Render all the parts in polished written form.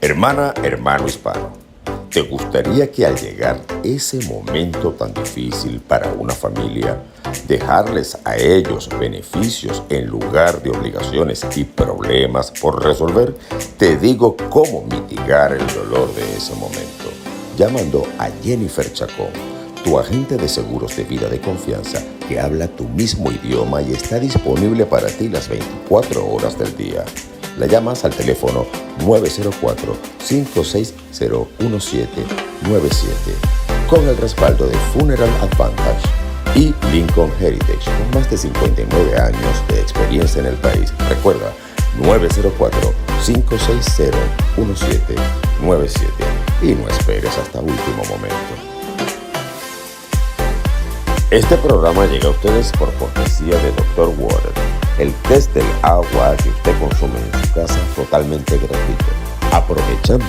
Hermana, hermano hispano, ¿te gustaría que al llegar ese momento tan difícil para una familia, dejarles a ellos beneficios en lugar de obligaciones y problemas por resolver? Te digo cómo mitigar el dolor de ese momento, llamando a Jennifer Chacón, tu agente de seguros de vida de confianza que habla tu mismo idioma y está disponible para ti las 24 horas del día. La llamas al teléfono 904-560-1797 con el respaldo de Funeral Advantage y Lincoln Heritage con más de 59 años de experiencia en el país. Recuerda, 904-560-1797 y no esperes hasta último momento. Este programa llega a ustedes por cortesía de Dr. Water, el test del agua que usted consume en su casa totalmente gratuito, aprovechando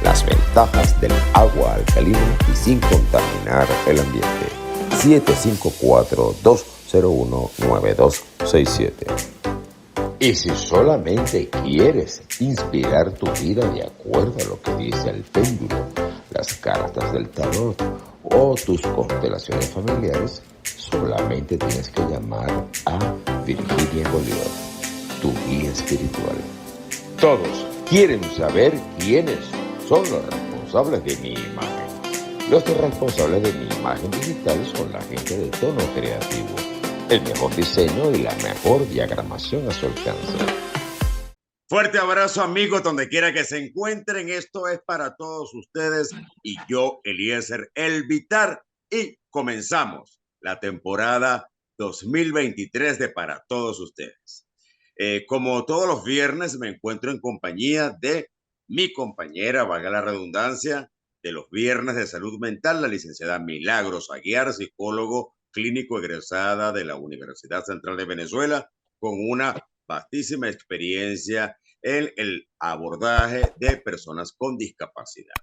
las ventajas del agua alcalina y sin contaminar el ambiente. 754-201-9267. Y si solamente quieres inspirar tu vida de acuerdo a lo que dice el péndulo, las cartas del tarot o tus constelaciones familiares, solamente tienes que llamar a Virginia Bolívar, tu guía espiritual. Todos quieren saber quiénes son los responsables de mi imagen. Los responsables de mi imagen digital son la gente de tono creativo, el mejor diseño y la mejor diagramación a su alcance. Fuerte abrazo, amigos, donde quiera que se encuentren. Esto es para todos ustedes y yo, Eliezer El Vitar, y comenzamos la temporada 2023 de Para Todos Ustedes. Como todos los viernes, me encuentro en compañía de mi compañera, valga la redundancia, de los viernes de salud mental, la licenciada Milagros Aguiar, psicólogo clínico egresada de la Universidad Central de Venezuela, con una vastísima experiencia en el abordaje de personas con discapacidad.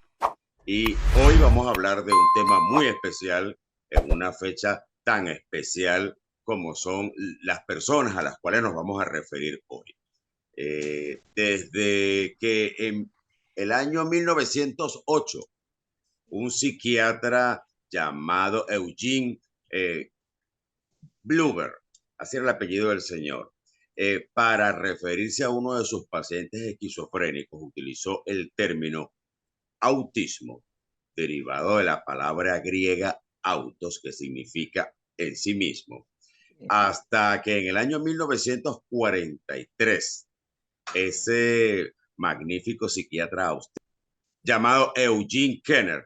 Y hoy vamos a hablar de un tema muy especial en una fecha tan especial como son las personas a las cuales nos vamos a referir hoy. Desde que en el año 1908, un psiquiatra llamado Eugene Blumer, así era el apellido del señor, para referirse a uno de sus pacientes esquizofrénicos, utilizó el término autismo, derivado de la palabra griega autos, que significa en sí mismo, hasta que en el año 1943, ese magnífico psiquiatra austríaco llamado Eugene Kenner,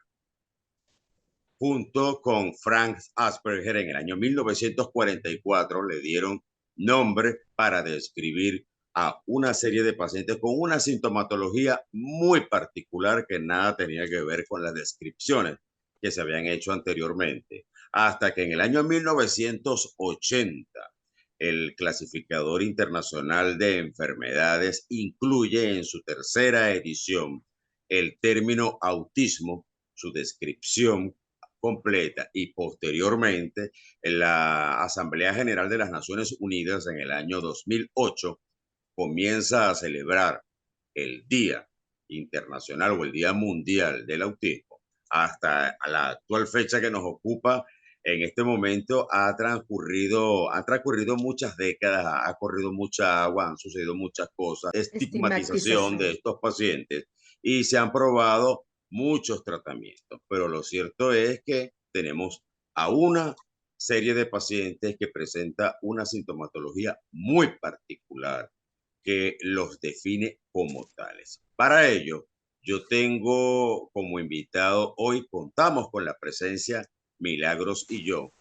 junto con Frank Asperger, en el año 1944 le dieron nombre para describir a una serie de pacientes con una sintomatología muy particular que nada tenía que ver con las descripciones que se habían hecho anteriormente. Hasta que en el año 1980, el clasificador internacional de enfermedades incluye en su tercera edición el término autismo, su descripción completa, y posteriormente en la Asamblea General de las Naciones Unidas en el año 2008 comienza a celebrar el Día Internacional o el Día Mundial del Autismo. Hasta la actual fecha que nos ocupa en este momento han transcurrido muchas décadas, ha corrido mucha agua, han sucedido muchas cosas, estigmatización de estos pacientes y se han probado muchos tratamientos, pero lo cierto es que tenemos a una serie de pacientes que presenta una sintomatología muy particular que los define como tales. Para ello, yo tengo como invitado, hoy contamos con la presencia, Milagros y yo,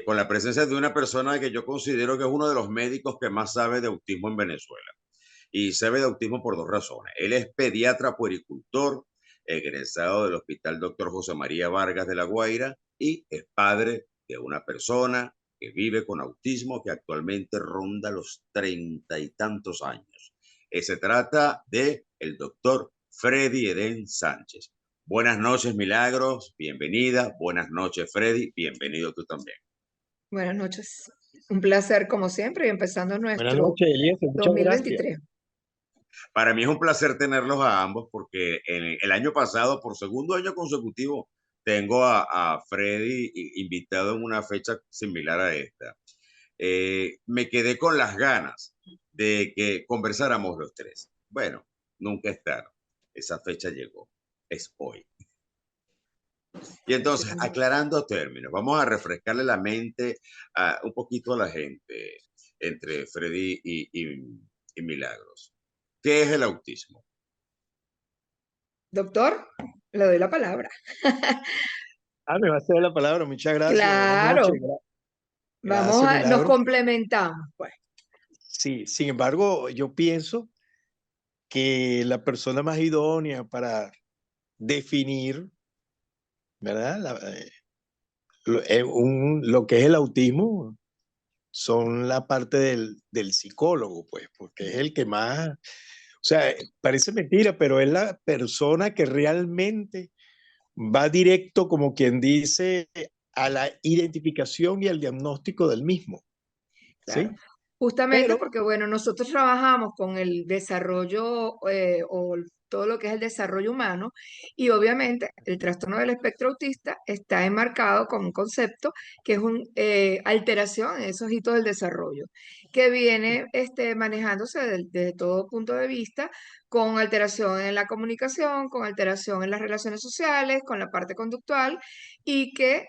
con la presencia de una persona que yo considero que es uno de los médicos que más sabe de autismo en Venezuela. Y sabe de autismo por dos razones. Él es pediatra puericultor, egresado del Hospital Dr. José María Vargas de La Guaira, y es padre de una persona que vive con autismo, que actualmente ronda los 30 y tantos años. Se trata de el doctor Freddy Eden Sánchez. Buenas noches, Milagros, bienvenida. Buenas noches, Freddy, bienvenido tú también. Buenas noches. Un placer como siempre y empezando Buenas nuestro noches, Eliezer. Muchas gracias. 2023. Para mí es un placer tenerlos a ambos porque en el año pasado, por segundo año consecutivo, tengo a Freddy invitado en una fecha similar a esta. Me quedé con las ganas de que conversáramos los tres. Bueno, nunca es tarde. Esa fecha llegó. Es hoy. Y entonces, aclarando términos, vamos a refrescarle la mente un poquito a la gente entre Freddy y Milagros. ¿Qué es el autismo? Doctor, le doy la palabra. Me va a ceder la palabra. Muchas gracias. Buenas noches. Claro, Gracias, nos Milagro. complementamos, pues. Sí, sin embargo, yo pienso que la persona más idónea para definir, ¿verdad? Lo que es el autismo son la parte del psicólogo, pues, porque es el que más, o sea, parece mentira, pero es la persona que realmente va directo, como quien dice, a la identificación y al diagnóstico del mismo, Claro. ¿sí? Justamente Pero, porque, bueno, nosotros trabajamos con el desarrollo o todo lo que es el desarrollo humano y obviamente el trastorno del espectro autista está enmarcado con un concepto que es una alteración en esos hitos del desarrollo, que viene manejándose desde todo punto de vista con alteración en la comunicación, con alteración en las relaciones sociales, con la parte conductual y que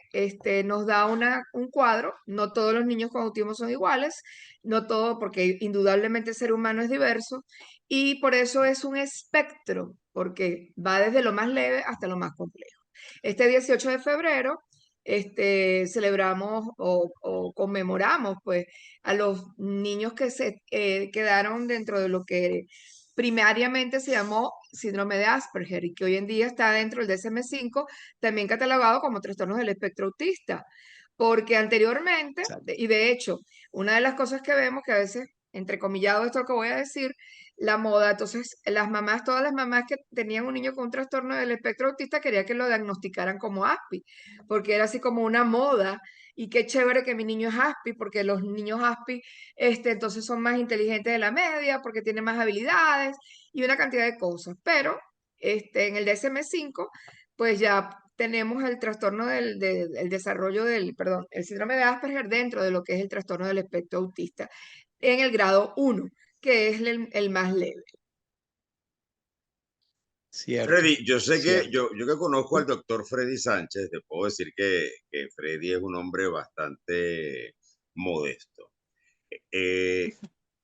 nos da un cuadro. No todos los niños con autismo son iguales, no todo, porque indudablemente el ser humano es diverso y por eso es un espectro, porque va desde lo más leve hasta lo más complejo. Este 18 de febrero celebramos o conmemoramos pues a los niños que se quedaron dentro de lo que primariamente se llamó síndrome de Asperger y que hoy en día está dentro del DSM-5, también catalogado como trastornos del espectro autista, porque anteriormente, y de hecho, una de las cosas que vemos que a veces, entrecomillado esto que voy a decir, la moda, entonces las mamás, todas las mamás que tenían un niño con un trastorno del espectro autista querían que lo diagnosticaran como ASPI, porque era así como una moda, y qué chévere que mi niño es ASPI, porque los niños ASPI entonces son más inteligentes de la media, porque tienen más habilidades y una cantidad de cosas. Pero en el DSM-5, pues ya tenemos el trastorno del desarrollo perdón, el síndrome de Asperger dentro de lo que es el trastorno del espectro autista en el grado 1, que es el más leve. cierto, Freddy, yo sé que cierto. yo que conozco al doctor Freddy Sánchez, te puedo decir que Freddy es un hombre bastante modesto. Eh,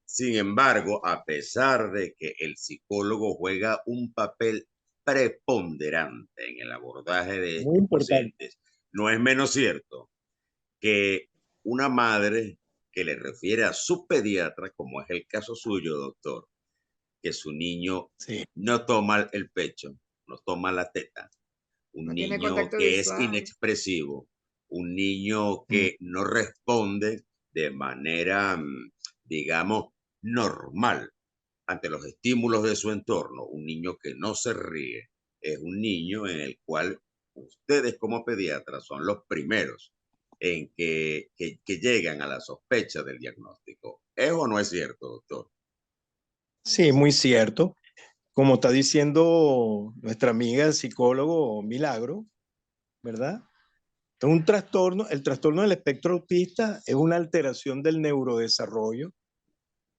Sin embargo, a pesar de que el psicólogo juega un papel preponderante en el abordaje de Muy estos importante. pacientes, no es menos cierto que una madre que le refiere a su pediatra, como es el caso suyo, doctor, que su niño Sí. no toma el pecho, no toma la teta, un No tiene niño contacto que es visual. inexpresivo, un niño Mm. que no responde de manera, digamos, normal ante los estímulos de su entorno, un niño que no se ríe, es un niño en el cual ustedes como pediatras son los primeros en que llegan a la sospecha del diagnóstico. ¿Es o no es cierto, doctor? Sí, muy cierto. Como está diciendo nuestra amiga psicólogo Milagro, ¿verdad? Es un trastorno, el trastorno del espectro autista es una alteración del neurodesarrollo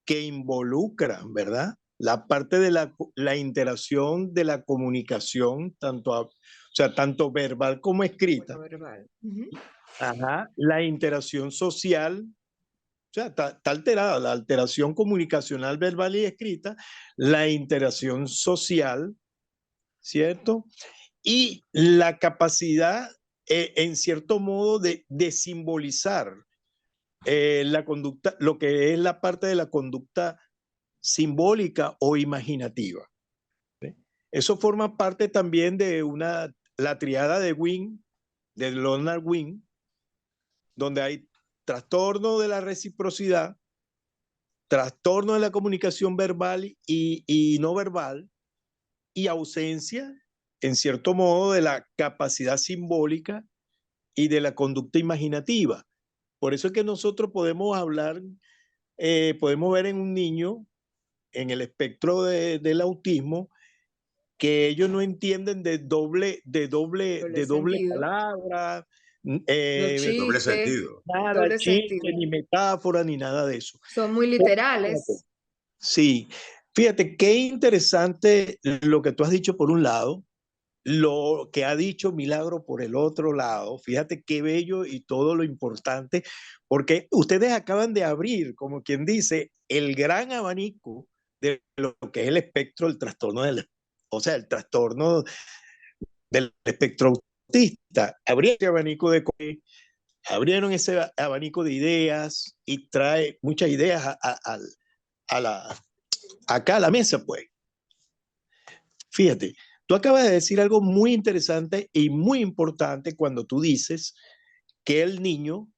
que involucra, ¿verdad? La parte de la interacción de la comunicación, o sea, tanto verbal como escrita. Verbal. Ujú. Ajá. La interacción social, o sea, está alterada, la alteración comunicacional verbal y escrita, la interacción social, ¿cierto? Y la capacidad, en cierto modo, de simbolizar la conducta, lo que es la parte de la conducta simbólica o imaginativa. ¿Sí? Eso forma parte también de la triada de Wing, de Leonard Wing, donde hay trastorno de la reciprocidad, trastorno de la comunicación verbal y no verbal, y ausencia, en cierto modo, de la capacidad simbólica y de la conducta imaginativa. Por eso es que nosotros podemos hablar, podemos ver en un niño, en el espectro del autismo, que ellos no entienden de doble sentido, palabra, los Doble chistes, sentido. nada, doble chiste, sentido. ni metáfora, ni nada de eso. Son muy Fíjate, literales. sí, fíjate qué interesante lo que tú has dicho por un lado, lo que ha dicho Milagro por el otro lado. Fíjate qué bello y todo lo importante, porque ustedes acaban de abrir, como quien dice, el gran abanico de lo que es el espectro del trastorno o sea, el trastorno del espectro autista. Abrieron ese abanico de ideas y trae muchas ideas a la, acá a la mesa, pues. Fíjate, tú acabas de decir algo muy interesante y muy importante cuando tú dices que el niño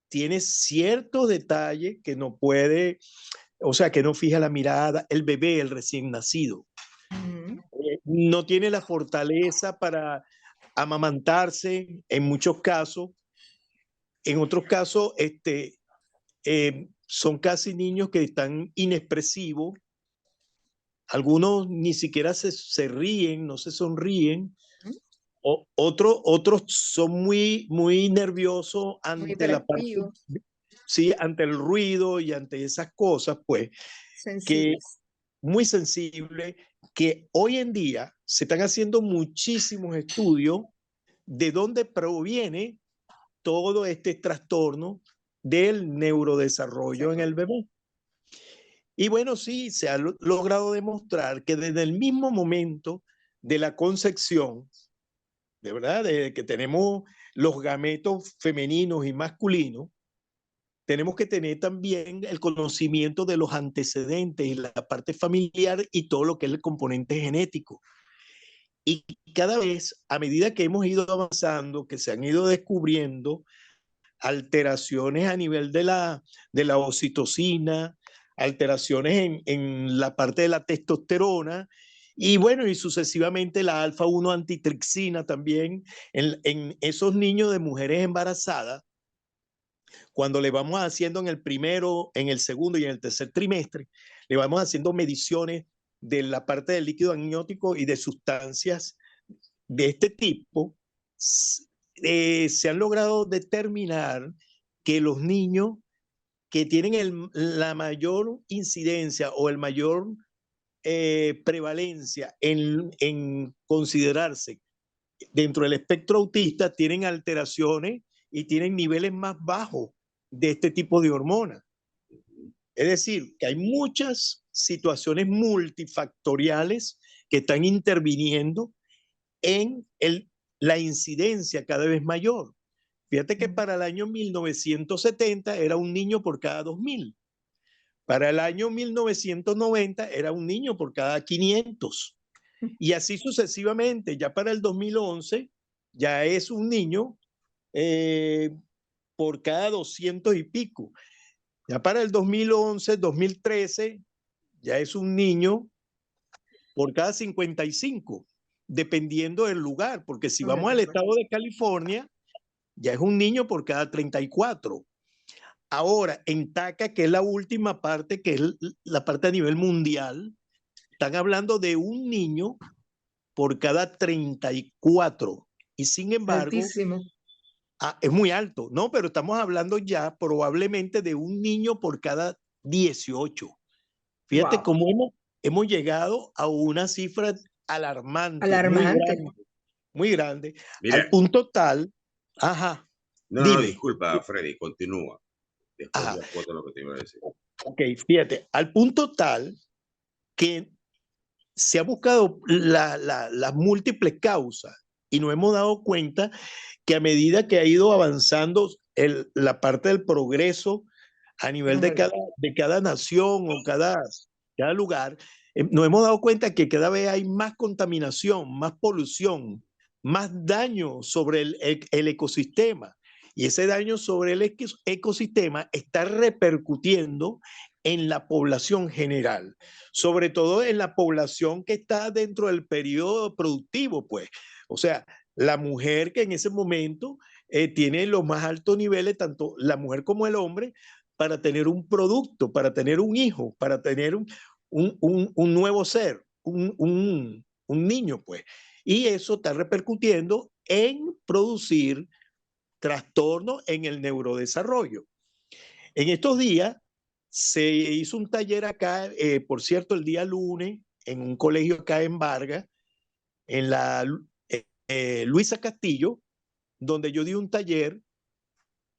tiene ciertos detalles que no puede, o sea, que no fija la mirada, el bebé, el recién nacido, no tiene la fortaleza para amamantarse en muchos casos. En otros casos, son casi niños que están inexpresivos. Algunos ni siquiera se ríen, no se sonríen. Otros son muy nerviosos Muy ante la parte, hiperactivos, sí, ante el ruido y ante esas cosas, pues, que sensibles. muy sensible, que hoy en día se están haciendo muchísimos estudios de dónde proviene todo este trastorno del neurodesarrollo en el bebé. Y bueno, sí, se ha logrado demostrar que desde el mismo momento de la concepción, de verdad, desde que tenemos los gametos femeninos y masculinos, tenemos que tener también el conocimiento de los antecedentes y la parte familiar y todo lo que es el componente genético. Y cada vez, a medida que hemos ido avanzando, que se han ido descubriendo alteraciones a nivel de la oxitocina, alteraciones en la parte de la testosterona, y bueno, y sucesivamente la alfa-1 antitrixina también en esos niños de mujeres embarazadas, cuando le vamos haciendo en el primero, en el segundo y en el tercer trimestre, le vamos haciendo mediciones de la parte del líquido amniótico y de sustancias de este tipo, se han logrado determinar que los niños que tienen la mayor incidencia o el mayor prevalencia en considerarse dentro del espectro autista tienen alteraciones y tienen niveles más bajos de este tipo de hormonas. Es decir, que hay muchas situaciones multifactoriales que están interviniendo en la incidencia cada vez mayor. Fíjate que para el año 1970 era un niño por cada 2000. Para el año 1990 era un niño por cada 500. Y así sucesivamente. Ya para el 2011 ya es un niño por cada 200 y pico. Ya para el 2011, 2013 ya es un niño por cada 55, dependiendo del lugar, porque si vamos al estado de California, ya es un niño por cada 34. Ahora, en TACA, que es la última parte, que es la parte a nivel mundial, están hablando de un niño por cada 34. Y sin embargo, Altísimo. es muy alto, ¿no? Pero estamos hablando ya probablemente de un niño por cada 18. Fíjate Wow. cómo hemos llegado a una cifra alarmante, Alarmante. muy grande, Mira, al punto tal, ajá, no, dime. disculpa, Freddy, continúa. Después Ajá. yo aporto lo que te iba a decir. Ok, fíjate, al punto tal que se ha buscado las múltiples causas y nos hemos dado cuenta que a medida que ha ido avanzando la parte del progreso a nivel de cada nación o cada lugar, nos hemos dado cuenta que cada vez hay más contaminación, más polución, más daño sobre el ecosistema. Y ese daño sobre el ecosistema está repercutiendo en la población general, sobre todo en la población que está dentro del periodo productivo, pues. O sea, la mujer que en ese momento tiene los más altos niveles, tanto la mujer como el hombre, para tener un producto, para tener un hijo, para tener un nuevo ser, un niño, pues. Y eso está repercutiendo en producir trastornos en el neurodesarrollo. En estos días se hizo un taller acá, por cierto, el día lunes, en un colegio acá en Vargas, en la Luisa Castillo, donde yo di un taller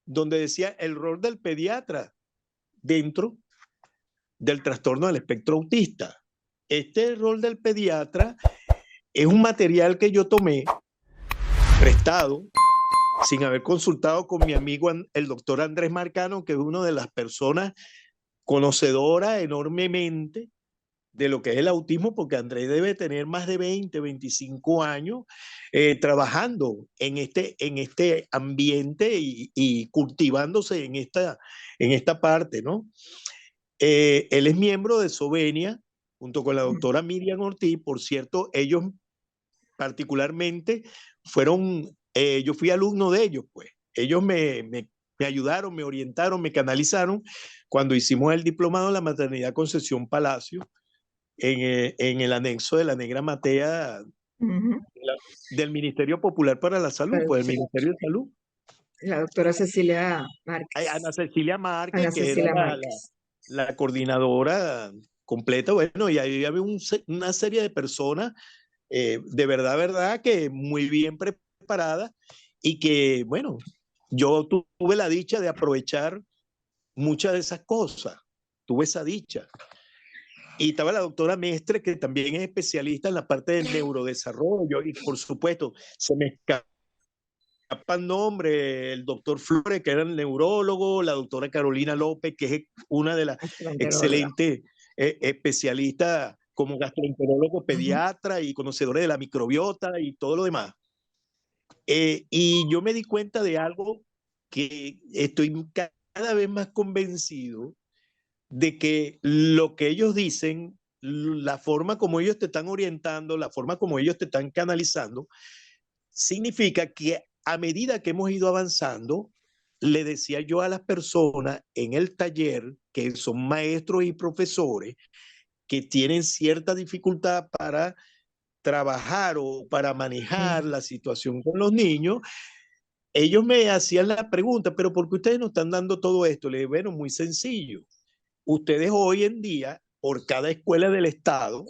donde decía el rol del pediatra dentro del trastorno del espectro autista. Este rol del pediatra es un material que yo tomé prestado sin haber consultado con mi amigo el doctor Andrés Marcano, que es una de las personas conocedoras enormemente de lo que es el autismo, porque Andrés debe tener más de 20, 25 años trabajando en este ambiente y cultivándose en esta parte, ¿no? Él es miembro de Sovenia, junto con la doctora Miriam Ortiz. Por cierto, ellos particularmente fueron, yo fui alumno de ellos, pues. Ellos me ayudaron, me orientaron, me canalizaron cuando hicimos el diplomado en la maternidad Concepción Palacio, en el anexo de la Negra Matea del Ministerio Popular para la Salud, pues el Ministerio de Salud. La doctora Cecilia Ana Márquez. Cecilia Márquez, Ana que Cecilia era Márquez. la coordinadora completa, bueno, y ahí había una serie de personas de verdad, que muy bien preparadas y que, bueno, yo tuve la dicha de aprovechar muchas de esas cosas, tuve esa dicha. Y estaba la doctora Mestre, que también es especialista en la parte del neurodesarrollo, y por supuesto, se me escapa el nombre, el doctor Flores, que era el neurólogo, la doctora Carolina López, que es una de las excelentes especialistas como gastroenterólogo, pediatra y conocedores de la microbiota y todo lo demás. Y yo me di cuenta de algo que estoy cada vez más convencido de que lo que ellos dicen, la forma como ellos te están orientando, la forma como ellos te están canalizando, significa que a medida que hemos ido avanzando, le decía yo a las personas en el taller, que son maestros y profesores, que tienen cierta dificultad para trabajar o para manejar la situación con los niños, ellos me hacían la pregunta, pero ¿por qué ustedes no están dando todo esto? Le dije, bueno, muy sencillo. Ustedes hoy en día, por cada escuela del Estado,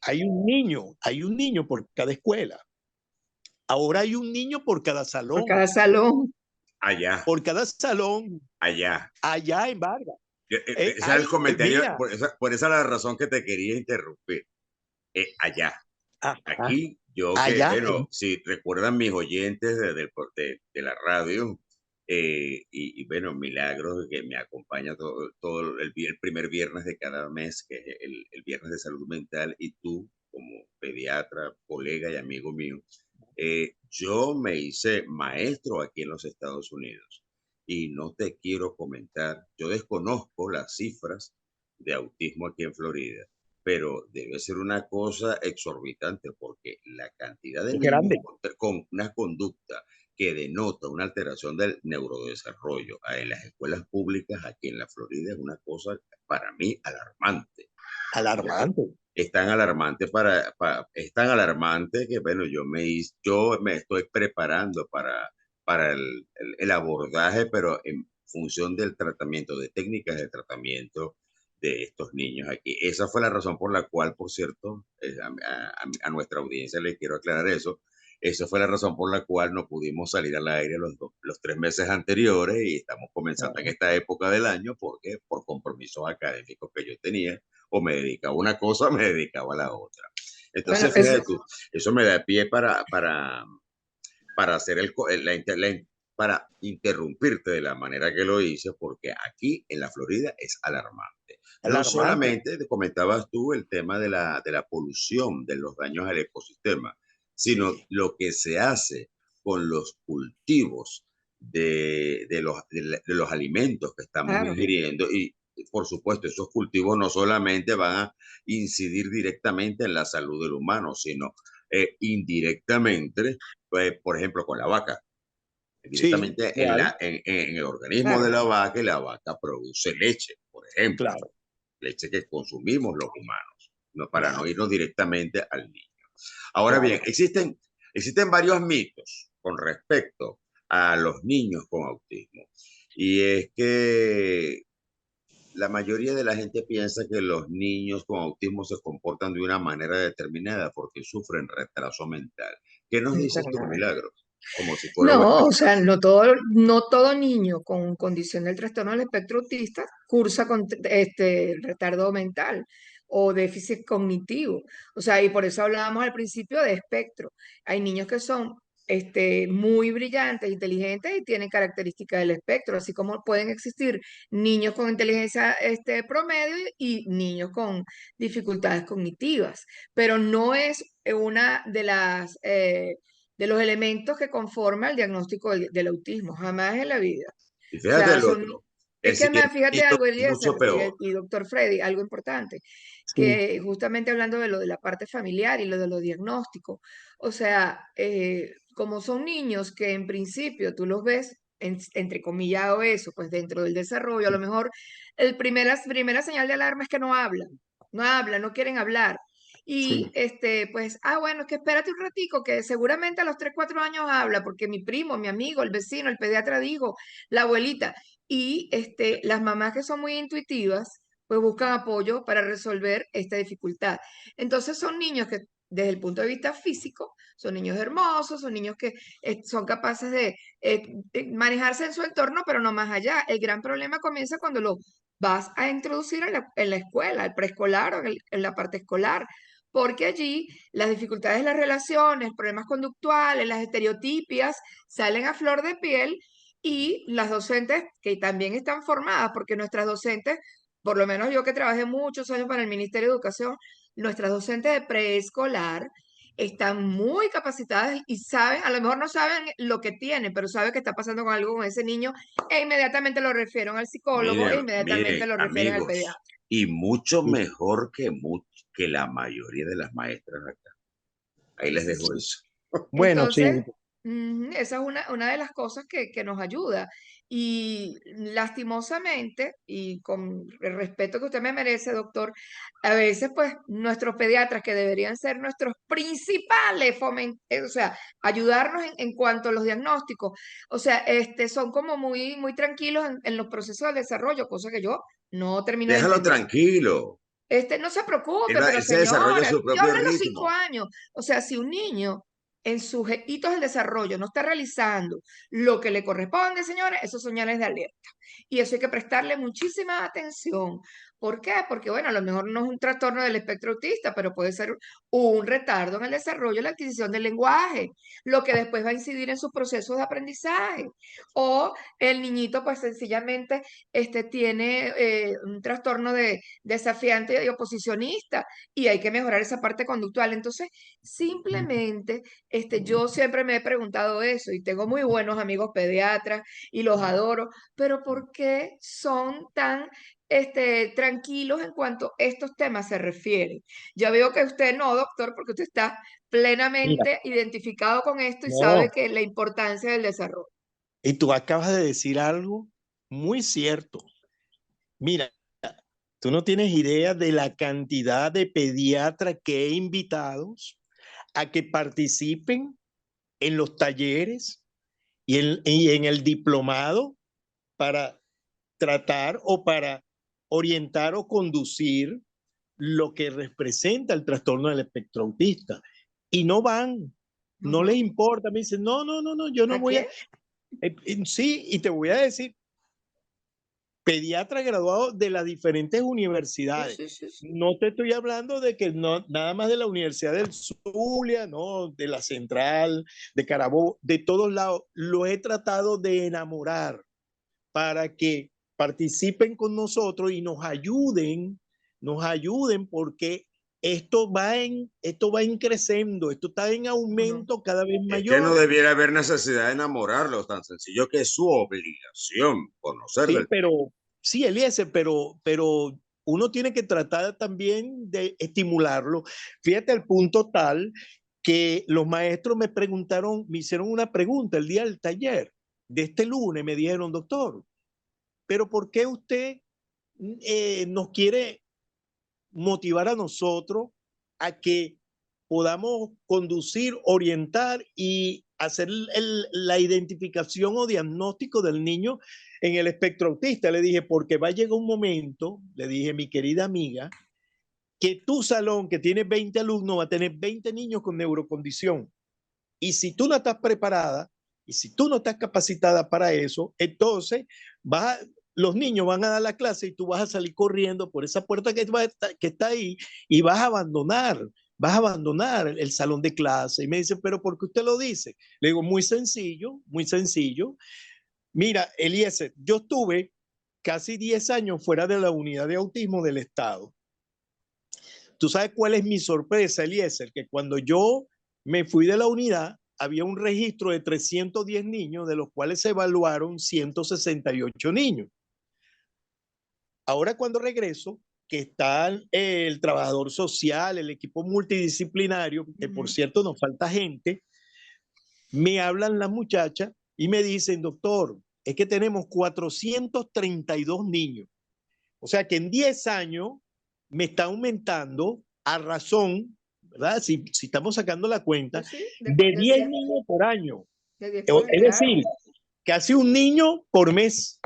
hay un niño por cada escuela. Ahora hay un niño por cada salón. Por cada salón. Allá. Por cada salón. Allá. Allá en Vargas. Ese es el comentario, por esa es la razón que te quería interrumpir. Allá. Aquí, yo allá, que, bueno, si recuerdan mis oyentes de la radio, y bueno, Milagros, que me acompaña todo el primer viernes de cada mes, que es el viernes de salud mental, y tú, como pediatra, colega y amigo mío, yo me hice maestro aquí en los Estados Unidos y no te quiero comentar, yo desconozco las cifras de autismo aquí en Florida, pero debe ser una cosa exorbitante porque la cantidad de niños con una conducta que denota una alteración del neurodesarrollo en las escuelas públicas aquí en la Florida es una cosa para mí alarmante. Alarmante. Es tan alarmante es tan alarmante que bueno, yo me estoy preparando para el abordaje, pero en función del tratamiento, de técnicas de tratamiento de estos niños aquí. Esa fue la razón por la cual, por cierto, a nuestra audiencia le quiero aclarar eso. Esa fue la razón por la cual no pudimos salir al aire los 3 meses anteriores y estamos comenzando en esta época del año porque por compromisos académicos que yo tenía, o me dedicaba a una cosa o me dedicaba a la otra. Entonces, bueno, fíjate tú, eso me da pie para hacer para interrumpirte de la manera que lo hice, porque aquí en la Florida es alarmante. No solamente te comentabas tú el tema de la polución, de los daños al ecosistema, sino lo que se hace con los cultivos de los alimentos que estamos Claro, ingiriendo y, por supuesto, esos cultivos no solamente van a incidir directamente en la salud del humano, sino indirectamente, pues, por ejemplo, con la vaca, Sí, directamente claro, en el organismo de claro. la vaca produce leche, por ejemplo, claro, leche que consumimos los humanos, no, para no claro, irnos directamente al niño. Ahora bien, claro. existen varios mitos con respecto a los niños con autismo. Y es que la mayoría de la gente piensa que los niños con autismo se comportan de una manera determinada porque sufren retraso mental. ¿Qué nos dices tú, Milagros? Como si fuera vuestra No, o sea, casa. no todo niño con condición del trastorno del espectro autista cursa con retardo mental o déficit cognitivo. O sea, y por eso hablábamos al principio de espectro. Hay niños que son muy brillantes, inteligentes y tienen características del espectro, así como pueden existir niños con inteligencia promedio y niños con dificultades cognitivas. Pero no es una de las de los elementos que conforman el diagnóstico del autismo, jamás en la vida. Y O fíjate sea, el otro, el es que siguiente además, fíjate mito algo, es Eliezer mucho peor. y doctor Freddy, algo importante, Sí, que justamente hablando de lo de la parte familiar y lo de los diagnósticos, o sea, como son niños que en principio tú los ves, entrecomillado eso, pues dentro del desarrollo, a lo mejor la primera señal de alarma es que no hablan, no quieren hablar. Y sí, pues, bueno, es que espérate un ratico, que seguramente a los 3 4 años habla, porque mi primo, mi amigo, el vecino, el pediatra dijo, la abuelita. Y las mamás que son muy intuitivas, pues buscan apoyo para resolver esta dificultad. Entonces son niños que desde el punto de vista físico, son niños hermosos, son niños que son capaces de manejarse en su entorno, pero no más allá. El gran problema comienza cuando lo vas a introducir en la escuela, el preescolar o en la parte escolar, porque allí las dificultades de las relaciones, problemas conductuales, las estereotipias salen a flor de piel y las docentes que también están formadas, porque nuestras docentes, por lo menos yo que trabajé muchos años para el Ministerio de Educación, nuestras docentes de preescolar están muy capacitadas y saben, a lo mejor no saben lo que tienen, pero saben que está pasando con algo con ese niño e inmediatamente lo refieren al psicólogo e inmediatamente Miren, lo refieren al pediatra. amigos, y mucho sí, mejor que la mayoría de las maestras acá. Ahí les dejo eso. bueno, sí, Entonces, esa es una de las cosas que nos ayuda. Y lastimosamente, y con el respeto que usted me merece, doctor, a veces pues nuestros pediatras, que deberían ser nuestros principales o sea, ayudarnos en cuanto a los diagnósticos, o sea, son como muy, muy tranquilos en los procesos de desarrollo, cosa que yo no termino de Déjalo entender. tranquilo. No se preocupe, pero Él se desarrolla a señora, su yo propio hablo de los 5 ritmo. años. O sea, si un niño en sus hitos del desarrollo no está realizando lo que le corresponde, señores, esos son señales de alerta. Y eso hay que prestarle muchísima atención. ¿Por qué? Porque, bueno, a lo mejor no es un trastorno del espectro autista, pero puede ser un retardo en el desarrollo y la adquisición del lenguaje, lo que después va a incidir en sus procesos de aprendizaje. O el niñito, pues sencillamente, tiene un trastorno desafiante y oposicionista y hay que mejorar esa parte conductual. Entonces, simplemente, yo siempre me he preguntado eso y tengo muy buenos amigos pediatras y los adoro, pero ¿por qué son tan tranquilos en cuanto a estos temas se refieren? Ya veo que usted no, doctor, porque usted está mira, plenamente identificado con esto y sabe no, que la importancia del desarrollo. y tú acabas de decir algo muy cierto. Mira, tú no tienes idea de la cantidad de pediatras que he invitado a que participen en los talleres y en el diplomado para tratar o para orientar o conducir lo que representa el trastorno del espectro autista. Y no van, no les Ujú. importa, me dicen, no, no, no, no, yo no ¿A voy a... qué? Sí, y te voy a decir, pediatra graduado de las diferentes Sí, universidades. sí, sí, sí. No te estoy hablando de que no, nada más de la Universidad del Zulia, no, de la Central, de Carabobo, de todos lados. Lo he tratado de enamorar para que participen con nosotros y nos ayuden porque esto va creciendo, esto está en aumento cada vez Es que no mayor. debiera haber necesidad de enamorarlos, tan sencillo que es su obligación conocer Sí, del tema. sí, Eliezer, pero uno tiene que tratar también de estimularlo. Fíjate al punto tal que los maestros me hicieron una pregunta el día del taller de este lunes, me dijeron, doctor, pero ¿por qué usted nos quiere motivar a nosotros a que podamos conducir, orientar y hacer la identificación o diagnóstico del niño en el espectro autista? Le dije, porque va a llegar un momento, le dije, mi querida amiga, que tu salón que tiene 20 alumnos va a tener 20 niños con neurocondición. Y si tú no estás preparada y si tú no estás capacitada para eso, entonces los niños van a dar la clase y tú vas a salir corriendo por esa puerta que está ahí y vas a abandonar el salón de clase. Y me dice, pero ¿por qué usted lo dice? Le digo, muy sencillo, muy sencillo. Mira, Eliezer, yo estuve casi 10 años fuera de la unidad de autismo del Estado. ¿Tú sabes cuál es mi sorpresa, Eliezer? Que cuando yo me fui de la unidad, había un registro de 310 niños, de los cuales se evaluaron 168 niños. Ahora cuando regreso, que está el trabajador social, el equipo multidisciplinario, que por cierto nos falta gente, me hablan las muchachas y me dicen, doctor, es que tenemos 432 niños. O sea que en 10 años me está aumentando a razón, ¿verdad? Si estamos sacando la cuenta, Sí, de 10 niños por año. de 10 Es claro, decir, casi un niño por mes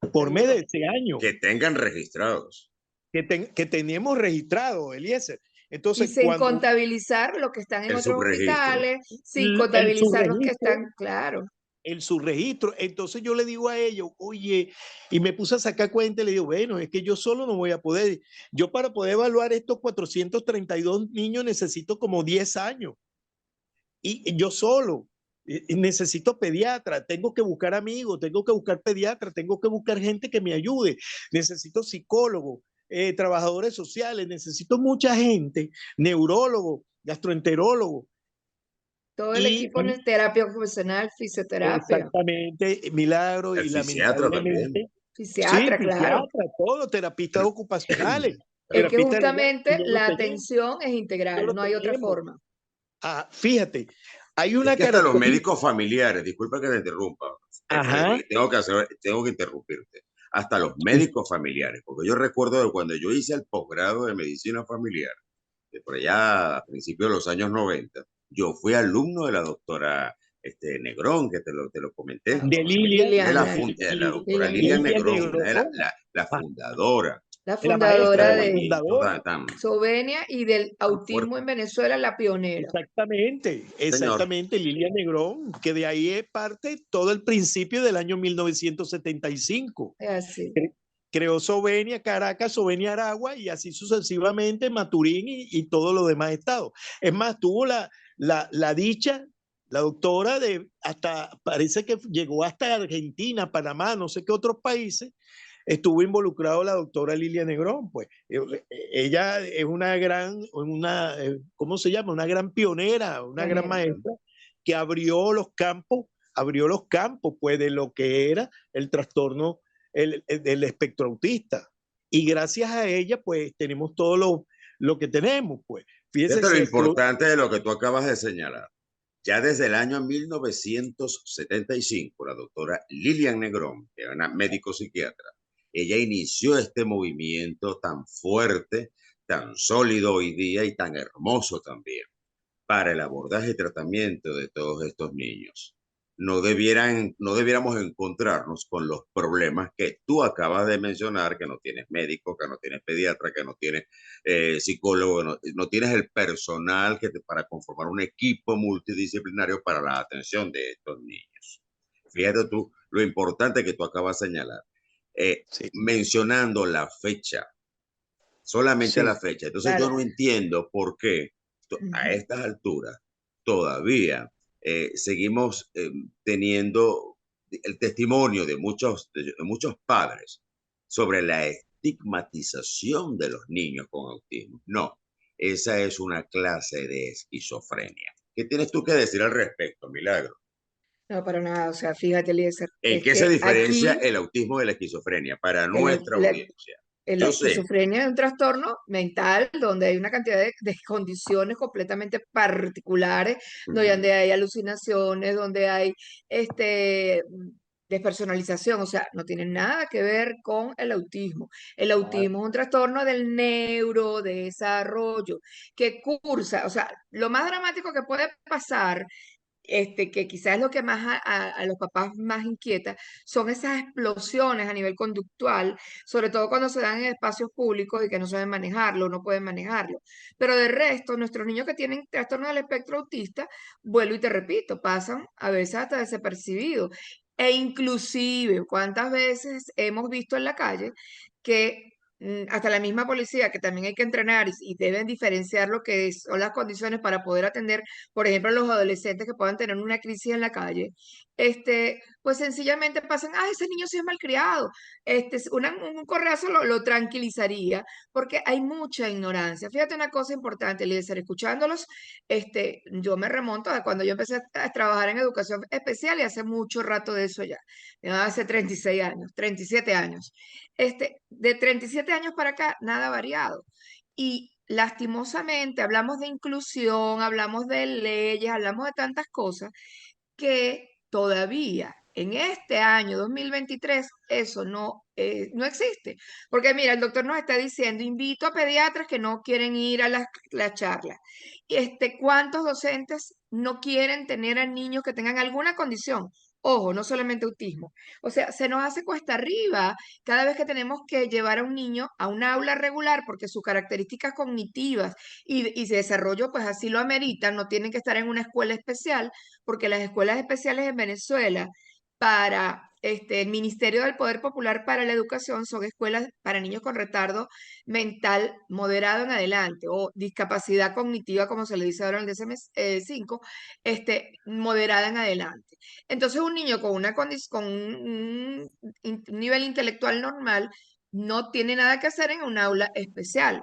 seguro. de ese año Que tengan registrados. que tenemos registrado, Eliezer. Y Entonces, sin contabilizar los que están en El otros subregistro. hospitales, sin el contabilizar los que subregistro, están, claro. el subregistro. Entonces yo le digo a ellos, oye, y me puse a sacar cuenta y le digo, bueno, es que yo solo no voy a poder. Yo para poder evaluar estos 432 niños necesito como 10 años. Y yo solo. Y necesito pediatra, tengo que buscar amigos, tengo que buscar pediatra, tengo que buscar gente que me ayude, necesito psicólogos, trabajadores sociales, necesito mucha gente, neurólogos, gastroenterólogos. Todo el Y equipo de terapia ocupacional, fisioterapia, exactamente, Milagro, El y fisiatra también. lamentablemente, sí, fisiatra, claro. fisiatra, todo, terapistas ocupacionales, Es que terapistas de lenguaje, y justamente no lo la tenemos, atención es no integral, lo no hay otra tenemos. forma. Ah, fíjate, hay Es una que hasta los característica. médicos familiares, disculpa que te interrumpa, Ajá, tengo que interrumpirte. Hasta los médicos familiares, porque yo recuerdo de cuando yo hice el posgrado de medicina familiar, de por allá a principios de los años 90, yo fui alumno de la doctora Negrón, que te lo comenté. de Lilia, Ella es Liliana, la doctora Lilian Lilian Negrón, Lilia Negrón, una Negro, de la fundadora la la de este maestra, fundadora la de movimiento fundadora. Sovenia y del tan autismo en fuerte. Venezuela, la pionera. Exactamente, Señor, exactamente, Lilia Negrón, que de ahí es parte todo el principio del año 1975. Es así. Creó Sovenia, Caracas, Sovenia Aragua y así sucesivamente Maturín y todos los demás estados. Es más, tuvo la dicha, la doctora, parece que llegó hasta Argentina, Panamá, no sé qué otros países, estuvo involucrado la doctora Lilia Negrón, pues ella es ¿cómo se llama? Una gran pionera, una gran maestra que abrió los campos, pues, de lo que era el trastorno del espectro autista. Y gracias a ella, pues, tenemos todo lo que tenemos, pues. Fíjese, fíjate lo importante de lo que tú acabas de señalar. Ya desde el año 1975, la doctora Lilian Negrón, que era una médico psiquiatra, ella inició este movimiento tan fuerte, tan sólido hoy día y tan hermoso también para el abordaje y tratamiento de todos estos niños. No debiéramos encontrarnos con los problemas que tú acabas de mencionar, que no tienes médico, que no tienes pediatra, que no tienes psicólogo, no tienes el personal para conformar un equipo multidisciplinario para la atención de estos niños. Fíjate tú lo importante que tú acabas de señalar. sí, Mencionando la fecha, solamente sí. la fecha. Entonces yo Claro. no entiendo por qué a estas alturas todavía seguimos teniendo el testimonio de muchos padres sobre la estigmatización de los niños con autismo. No, esa es una clase de esquizofrenia. ¿Qué tienes tú que decir al respecto, Milagro? No, para nada. O sea, fíjate, Eliezer, ¿En es qué se que diferencia aquí el autismo de la esquizofrenia para el, nuestra la, audiencia? la Yo sé. esquizofrenia es un trastorno mental donde hay una cantidad de condiciones completamente particulares, Ujú. donde hay alucinaciones, donde hay despersonalización, o sea, no tiene nada que ver con el autismo. El autismo es un trastorno del neurodesarrollo que cursa, o sea, lo más dramático que puede pasar que quizás es lo que más a los papás más inquieta, son esas explosiones a nivel conductual, sobre todo cuando se dan en espacios públicos y que no saben manejarlo, no pueden manejarlo. Pero de resto, nuestros niños que tienen trastorno del espectro autista, vuelvo y te repito, pasan a veces hasta desapercibidos. E inclusive, ¿cuántas veces hemos visto en la calle que hasta la misma policía, que también hay que entrenar y deben diferenciar lo que son las condiciones para poder atender, por ejemplo, a los adolescentes que puedan tener una crisis en la calle, pues sencillamente pasan, ah, ese niño sí es malcriado, un correazo lo tranquilizaría, porque hay mucha ignorancia. Fíjate una cosa importante, Eliezer, escuchándolos, yo me remonto a cuando yo empecé a trabajar en educación especial y hace mucho rato de eso ya, hace 36 años, 37 años. De 37 años para acá, nada ha variado. Y lastimosamente hablamos de inclusión, hablamos de leyes, hablamos de tantas cosas que todavía en este año 2023 eso no existe. Porque mira, el doctor nos está diciendo, invito a pediatras que no quieren ir a las charlas. ¿Cuántos docentes no quieren tener a niños que tengan alguna condición? Ojo, no solamente autismo. O sea, se nos hace cuesta arriba cada vez que tenemos que llevar a un niño a un aula regular porque sus características cognitivas y de desarrollo pues así lo ameritan, no tienen que estar en una escuela especial porque las escuelas especiales en Venezuela para el Ministerio del Poder Popular para la Educación son escuelas para niños con retardo mental moderado en adelante o discapacidad cognitiva, como se le dice ahora en el DSM-5, moderada en adelante. Entonces, un niño con un nivel intelectual normal no tiene nada que hacer en un aula especial.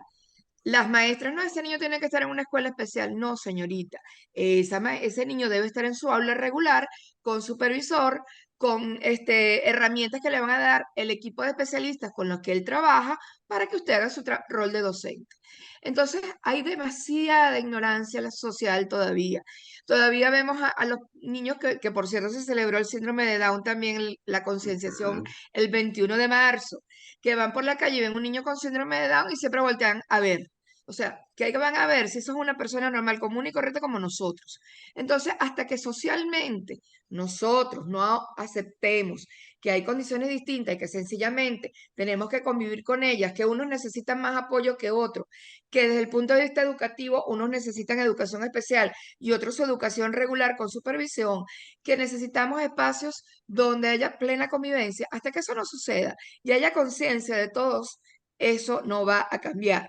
Las maestras, no, ese niño tiene que estar en una escuela especial. No, señorita. Ese niño debe estar en su aula regular, con supervisor, con herramientas que le van a dar el equipo de especialistas con los que él trabaja para que usted haga su rol de docente. Entonces, hay demasiada ignorancia social todavía. Todavía vemos a los niños que, por cierto, se celebró el síndrome de Down también, la concienciación Ujú. el 21 de marzo, que van por la calle y ven un niño con síndrome de Down y siempre voltean a ver. O sea, que van a ver si eso es una persona normal, común y correcta como nosotros. Entonces, hasta que socialmente nosotros no aceptemos que hay condiciones distintas y que sencillamente tenemos que convivir con ellas, que unos necesitan más apoyo que otros, que desde el punto de vista educativo unos necesitan educación especial y otros su educación regular con supervisión, que necesitamos espacios donde haya plena convivencia, hasta que eso no suceda y haya conciencia de todos, eso no va a cambiar.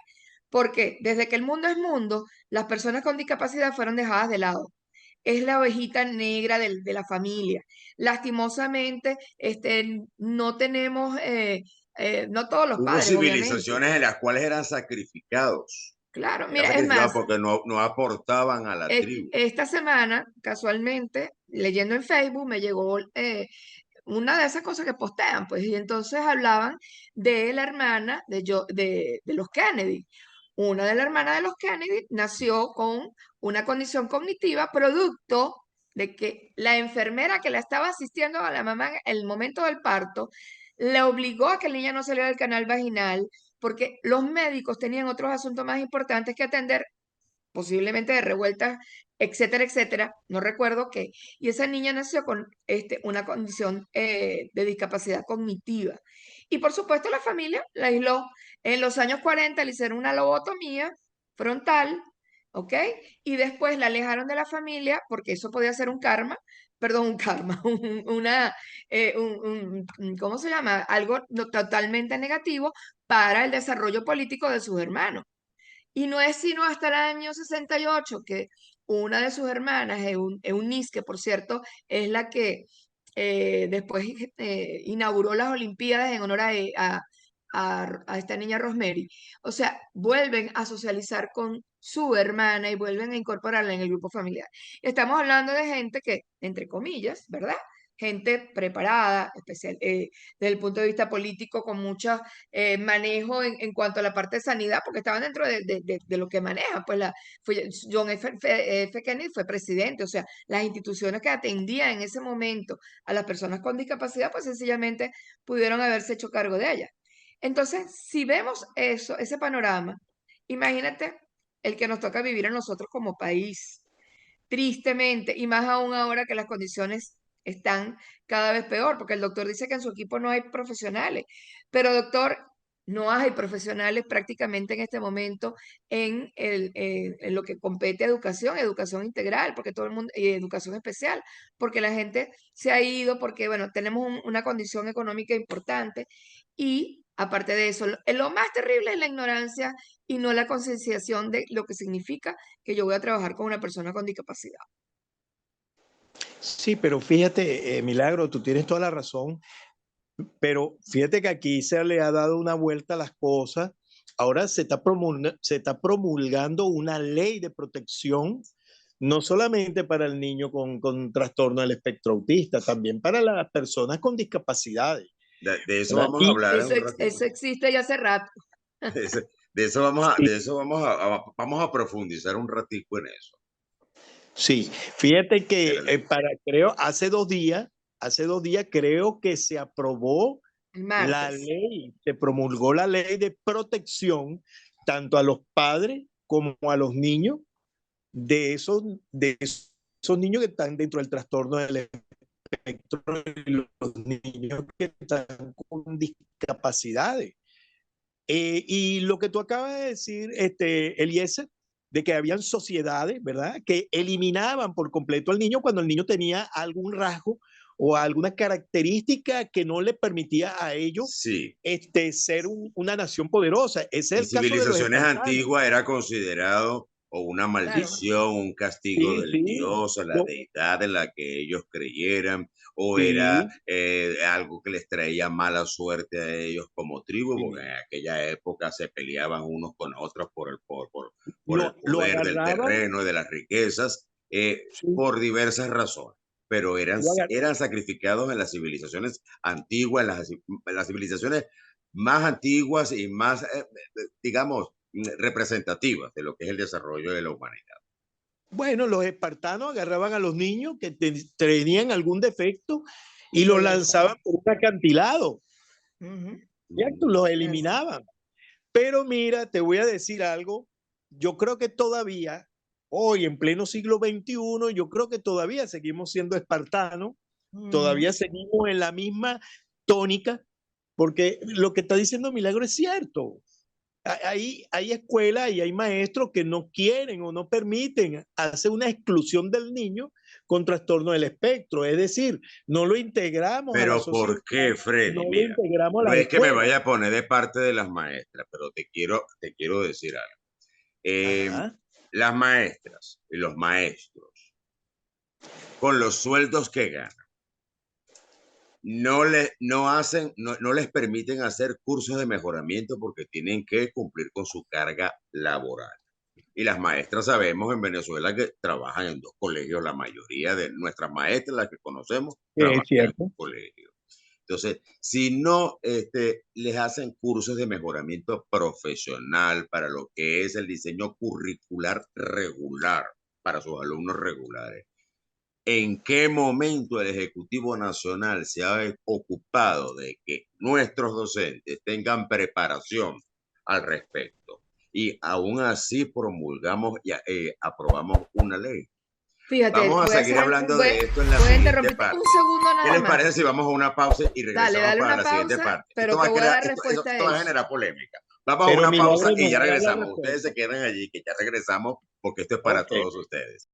Porque desde que el mundo es mundo, las personas con discapacidad fueron dejadas de lado. Es la ovejita negra de la familia. Lastimosamente, no tenemos, no todos los Hubo padres, obviamente. civilizaciones en las cuales eran sacrificados. Claro, Eran mira, es sacrificados más, porque no aportaban a la tribu. esta semana, casualmente, leyendo en Facebook, me llegó una de esas cosas que postean, pues, y entonces hablaban de la hermana de los Kennedy. Una de las hermanas de los Kennedy nació con una condición cognitiva producto de que la enfermera que la estaba asistiendo a la mamá en el momento del parto le obligó a que la niña no saliera del canal vaginal porque los médicos tenían otros asuntos más importantes que atender, posiblemente de revueltas, etcétera, etcétera, no recuerdo qué, y esa niña nació con una condición de discapacidad cognitiva. Y por supuesto la familia la aisló. En los años 40 le hicieron una lobotomía frontal, ¿ok? Y después la alejaron de la familia porque eso podía ser un karma, perdón, un karma, ¿cómo se llama? Algo totalmente negativo para el desarrollo político de sus hermanos. Y no es sino hasta el año 68 que una de sus hermanas, Eunice, que por cierto es la que después inauguró las Olimpiadas en honor a esta niña Rosemary. O sea, vuelven a socializar con su hermana y vuelven a incorporarla en el grupo familiar. Estamos hablando de gente que, entre comillas, ¿verdad? Gente preparada, especial, desde el punto de vista político, con mucho manejo en cuanto a la parte de sanidad, porque estaban dentro de lo que maneja. Pues John F. Kennedy fue presidente, o sea, las instituciones que atendían en ese momento a las personas con discapacidad, pues sencillamente pudieron haberse hecho cargo de ellas. Entonces, si vemos eso, ese panorama, imagínate el que nos toca vivir a nosotros como país, tristemente, y más aún ahora que las condiciones están cada vez peor, porque el doctor dice que en su equipo no hay profesionales, pero doctor, no hay profesionales prácticamente en este momento en lo que compete a educación integral, porque todo el mundo, y educación especial, porque la gente se ha ido, porque bueno, tenemos una condición económica importante y aparte de eso, lo más terrible es la ignorancia y no la concienciación de lo que significa que yo voy a trabajar con una persona con discapacidad. Sí, pero fíjate, Milagro, tú tienes toda la razón, pero fíjate que aquí se le ha dado una vuelta a las cosas. Ahora se está promulgando una ley de protección, no solamente para el niño con trastorno del espectro autista, también para las personas con discapacidades. De eso ¿Verdad? vamos a hablar en Eso, un ratito. eso existe ya hace rato. De eso vamos a, Sí. de eso vamos a profundizar un ratico en eso. Sí, fíjate que creo, hace 2 días creo que se aprobó El la martes. ley, se promulgó la ley de protección tanto a los padres como a los niños de esos niños que están dentro del trastorno del espectro y los niños que están con discapacidades. Y lo que tú acabas de decir, Eliezer, de que habían sociedades, ¿verdad?, que eliminaban por completo al niño cuando el niño tenía algún rasgo o alguna característica que no le permitía a ellos Sí. ser una nación poderosa. Ese En es el caso de los civilizaciones espartanos. antiguas era considerado o una maldición, un castigo Sí, del sí. dios, a la deidad en la que ellos creyeran, o Sí. era algo que les traía mala suerte a ellos como tribu, Sí. porque en aquella época se peleaban unos con otros por el Lo poder del agarraban. terreno y de las riquezas, Sí. por diversas razones. Pero eran Lo agar- sacrificados en las civilizaciones antiguas, en las civilizaciones más antiguas y más, digamos, representativas de lo que es el desarrollo de la humanidad. Bueno, los espartanos agarraban a los niños que tenían algún defecto y los lanzaban por un acantilado. ¿Cierto? Los eliminaban. Pero mira, te voy a decir algo. Yo creo que todavía, hoy en pleno siglo XXI, yo creo que todavía seguimos siendo espartanos, todavía seguimos en la misma tónica, porque lo que está diciendo Milagro es cierto. Hay escuelas y hay maestros que no quieren o no permiten hacer una exclusión del niño con trastorno del espectro, es decir, no lo integramos a la Pero sociedad. ¿por qué, Freddy? No lo Mira, integramos a no las es que me escuelas. vaya a poner de parte de las maestras, pero te quiero decir algo. Las maestras y los maestros, con los sueldos que ganan, no les permiten hacer cursos de mejoramiento porque tienen que cumplir con su carga laboral. Y las maestras sabemos en Venezuela que trabajan en 2 colegios, la mayoría de nuestras maestras, las que conocemos, trabajan en 2 colegios. Entonces, si no les hacen cursos de mejoramiento profesional para lo que es el diseño curricular regular para sus alumnos regulares, ¿en qué momento el Ejecutivo Nacional se ha ocupado de que nuestros docentes tengan preparación al respecto? Y aún así promulgamos y aprobamos una ley. Fíjate, Vamos a voy a seguir hacer hablando de esto en la voy a siguiente interrumpirte parte. un segundo ¿Qué nada les más. parece si vamos a una pausa y regresamos Dale para una la siguiente pausa, parte? pero Esto va te a voy a dar esto respuesta a va a eso. generar polémica. Vamos a Pero una Milagro pausa y nos ya va a dar la regresamos. respuesta. Ustedes se quedan allí, que ya regresamos porque esto es para Ok. todos ustedes.